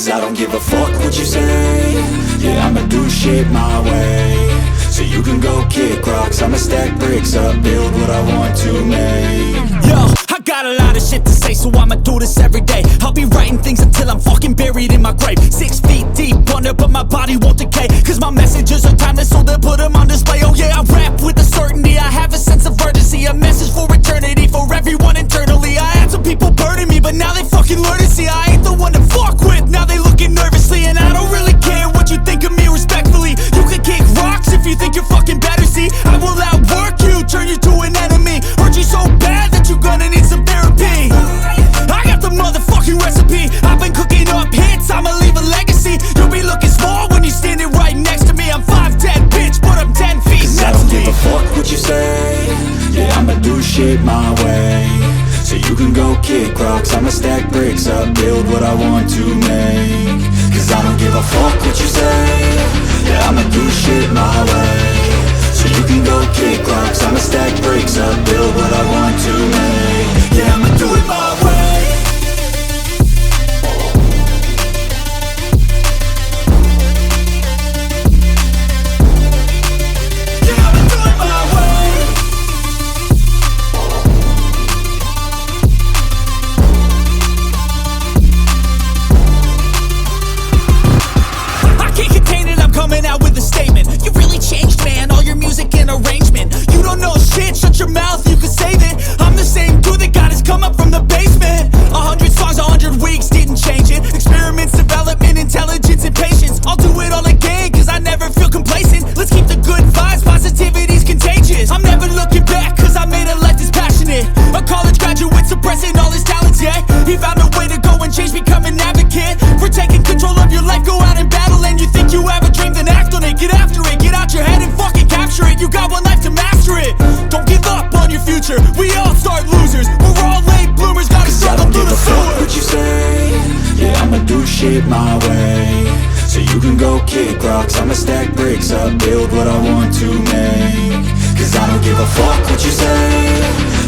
Cause I don't give a fuck what you say. Yeah, I'ma do shit my way. So you can go kick rocks, I'ma stack bricks up, build what I want to make. Yo, I got a lot of shit to say, so I'ma do this every day. I'll be writing things until I'm fucking buried in my grave. 6 feet deep under, but my body won't decay. Cause my messages are timeless, so they'll put them on display. Oh yeah, I rap with a certainty, I have a sense of urgency. A message for eternity, for everyone internally. I had some people burning me, but now they fucking learn to see I ain't the one to fuck with, now they looking nervously. And I don't really care what you think of me, respectfully. You can kick rocks if you think you're fucking better, see. I will outwork you, turn you to an enemy. Hurt you so bad that you're gonna need some therapy. I got the motherfucking recipe. I've been cooking up hits, I'ma leave a legacy. You'll be looking small when you're standing right next to me. I'm 5'10", bitch, but I'm 10 feet Cause next I don't to me. give a fuck what you say. Yeah, I'ma do shit my way. So you can go kick rocks, I'ma stack bricks up, build what I want to make. Cause I don't give a fuck what you say. Yeah, I'ma do shit my way. So you can go kick rocks, I'ma stack bricks up, build what I want to make. Yeah, I'ma do it my way. Yeah, I'ma do it my way. I can't contain it, I'm coming out with a statement. You really changed, man, all your music and arrangement. You don't know shit, shut your mouth, you can save it. I'm the same dude that got his come up from the basement. 100 songs, 100 weeks, didn't change it. Experiments, development, intelligence, and patience. I'll do it all again, cause I never feel complacent. Let's keep the good vibes, positivity's contagious. I'm never looking back, cause I made a life that's passionate. A college graduate suppressing all his talents, yeah. He found a way to go and change, become an advocate for taking control of your life, go out and battle. And you think you have a dream, then act on it. Get after it, get out your head and fucking capture it. You got one life to master it. Don't give up on your future, we all start losers. We're all late bloomers, gotta struggle through the Fuck sewer. what you say. Yeah, I'ma do shit my way. So you can go kick rocks, I'ma stack bricks up, build what I want to make. Cause I don't give a fuck what you say.